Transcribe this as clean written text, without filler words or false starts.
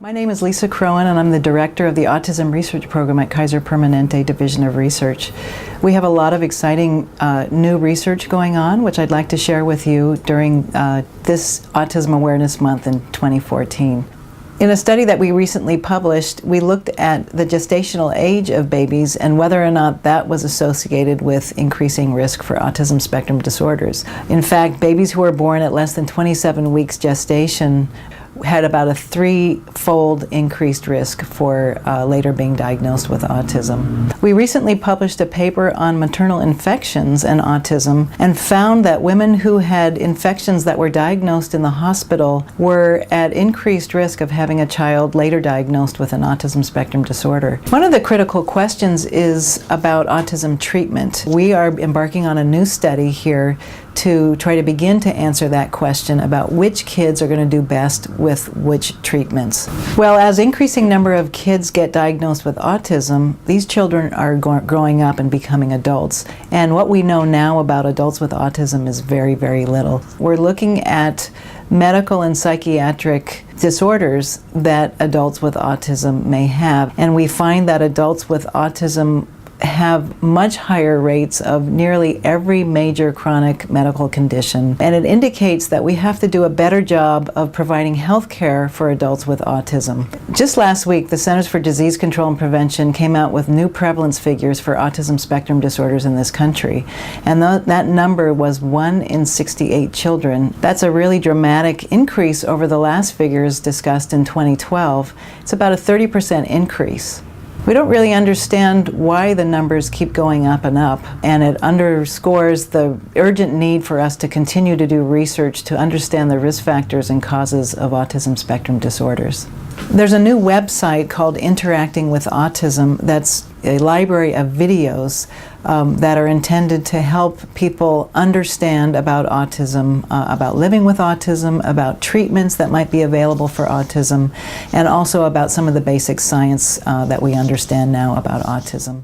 My name is Lisa Croen, and I'm the director of the Autism Research Program at Kaiser Permanente Division of Research. We have a lot of exciting new research going on, which I'd like to share with you during this Autism Awareness Month in 2014. In a study that we recently published, we looked at the gestational age of babies and whether or not that was associated with increasing risk for autism spectrum disorders. In fact, babies who were born at less than 27 weeks gestation had about a threefold increased risk for later being diagnosed with autism. We recently published a paper on maternal infections and autism and found that women who had infections that were diagnosed in the hospital were at increased risk of having a child later diagnosed with an autism spectrum disorder. One of the critical questions is about autism treatment. We are embarking on a new study here to try to begin to answer that question about which kids are going to do best with which treatments. Well, as increasing number of kids get diagnosed with autism, these children are growing up and becoming adults. And what we know now about adults with autism is very, very little. We're looking at medical and psychiatric disorders that adults with autism may have. And we find that adults with autism have much higher rates of nearly every major chronic medical condition. And it indicates that we have to do a better job of providing health care for adults with autism. Just last week, the Centers for Disease Control and Prevention came out with new prevalence figures for autism spectrum disorders in this country. And that number was 1 in 68 children. That's a really dramatic increase over the last figures discussed in 2012. It's about a 30% increase. We don't really understand why the numbers keep going up and up, and it underscores the urgent need for us to continue to do research to understand the risk factors and causes of autism spectrum disorders. There's a new website called Interacting with Autism that's a library of videos that are intended to help people understand about autism, about living with autism, about treatments that might be available for autism, and also about some of the basic science that we understand now about autism.